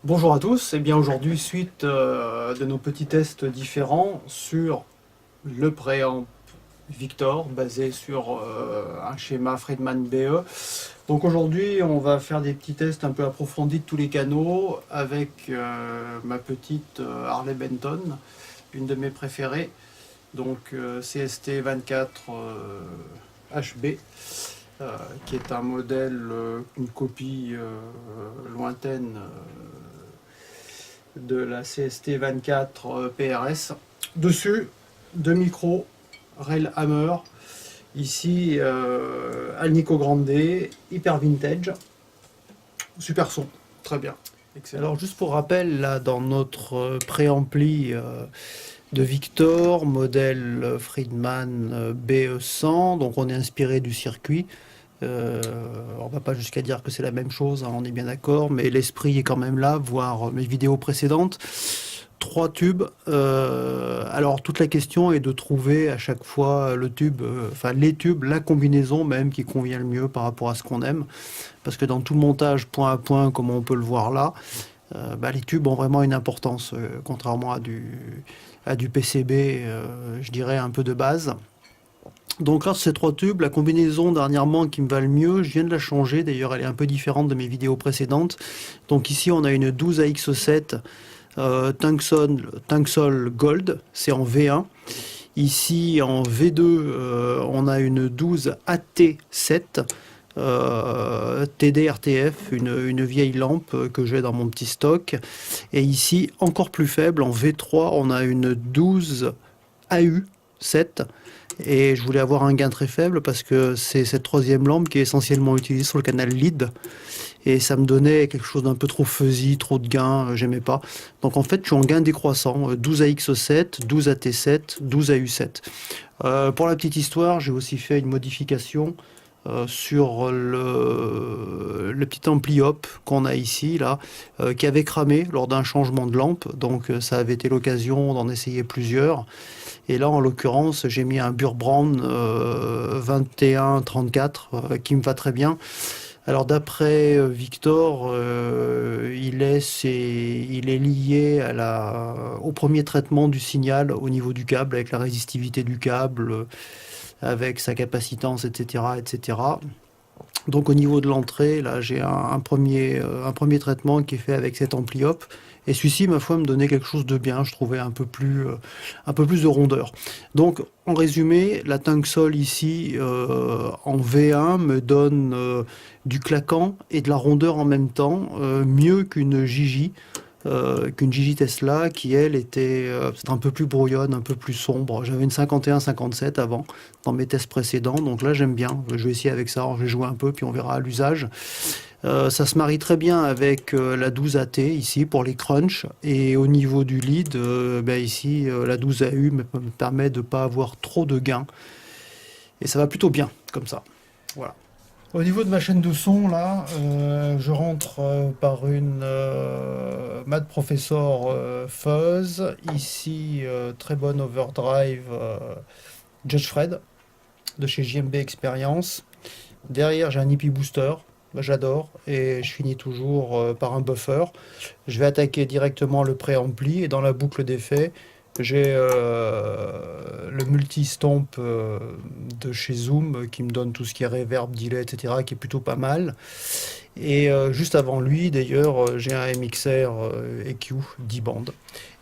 Bonjour à tous, et bien aujourd'hui, suite de nos petits tests différents sur le préamp Victor basé sur un schéma Friedman BE. Donc aujourd'hui, on va faire des petits tests un peu approfondis de tous les canaux avec ma petite Harley Benton, une de mes préférées, donc CST 24 HB. Qui est un modèle, une copie lointaine de la CST 24 PRS. Dessus, deux micros Railhammer, ici Alnico Grande, hyper vintage, super son, très bien. Excellent. Alors juste pour rappel, là dans notre préampli de Victor, modèle Friedman BE100, donc on est inspiré du circuit. On va pas jusqu'à dire que c'est la même chose, hein, on est bien d'accord, mais l'esprit est quand même là, voir mes vidéos précédentes. Trois tubes. Alors toute la question est de trouver à chaque fois le tube, enfin les tubes, la combinaison même qui convient le mieux par rapport à ce qu'on aime. Parce que dans tout le montage point à point, comme on peut le voir là, les tubes ont vraiment une importance, contrairement à du PCB, je dirais un peu de base. Donc là, ces trois tubes, la combinaison dernièrement qui me va le mieux, je viens de la changer. D'ailleurs, elle est un peu différente de mes vidéos précédentes. Donc ici, on a une 12 AX7 Tunksol Gold, c'est en V1. Ici, en V2, on a une 12 AT7 TD-RTF, une vieille lampe que j'ai dans mon petit stock. Et ici, encore plus faible, en V3, on a une 12 AU7. Et je voulais avoir un gain très faible parce que c'est cette troisième lampe qui est essentiellement utilisée sur le canal lead. Et ça me donnait quelque chose d'un peu trop fuzzy, trop de gain, j'aimais pas. Donc en fait, je suis en gain décroissant, 12 AX7, 12 AT7, 12 AU7. Pour la petite histoire, j'ai aussi fait une modification sur le petit ampli hop qu'on a ici, là, qui avait cramé lors d'un changement de lampe. Donc ça avait été l'occasion d'en essayer plusieurs. Et là, en l'occurrence, j'ai mis un Burbrand 2134 qui me va très bien. Alors d'après Victor, il est lié au premier traitement du signal au niveau du câble, avec la résistivité du câble, avec sa capacitance, etc., etc. Donc au niveau de l'entrée, là j'ai un premier traitement qui est fait avec cet ampli hop. Et celui-ci, ma foi, me donnait quelque chose de bien. Je trouvais un peu plus de rondeur. Donc en résumé, la Tunksol ici en V1 me donne du claquant et de la rondeur en même temps, mieux qu'une Gigi Tesla qui elle était peut-être un peu plus brouillonne, un peu plus sombre. J'avais une 51-57 avant dans mes tests précédents, donc là j'aime bien. Je vais essayer avec ça, je vais jouer un peu puis on verra à l'usage. Ça se marie très bien avec la 12 AT ici pour les crunchs et au niveau du lead, ici la 12 AU me permet de ne pas avoir trop de gains et ça va plutôt bien comme ça. Voilà. Au niveau de ma chaîne de son, là, je rentre par une Mad Professor Fuzz. Ici, très bonne overdrive Judge Fred de chez JMB Experience. Derrière, j'ai un hippie booster. J'adore. Et je finis toujours par un buffer. Je vais attaquer directement le préampli et dans la boucle d'effet, j'ai le multi-stomp de chez Zoom qui me donne tout ce qui est reverb, delay, etc., qui est plutôt pas mal. Et juste avant lui, d'ailleurs, j'ai un MXR EQ 10 bandes.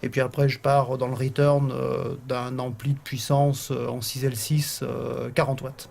Et puis après, je pars dans le return d'un ampli de puissance en 6L6 40 watts.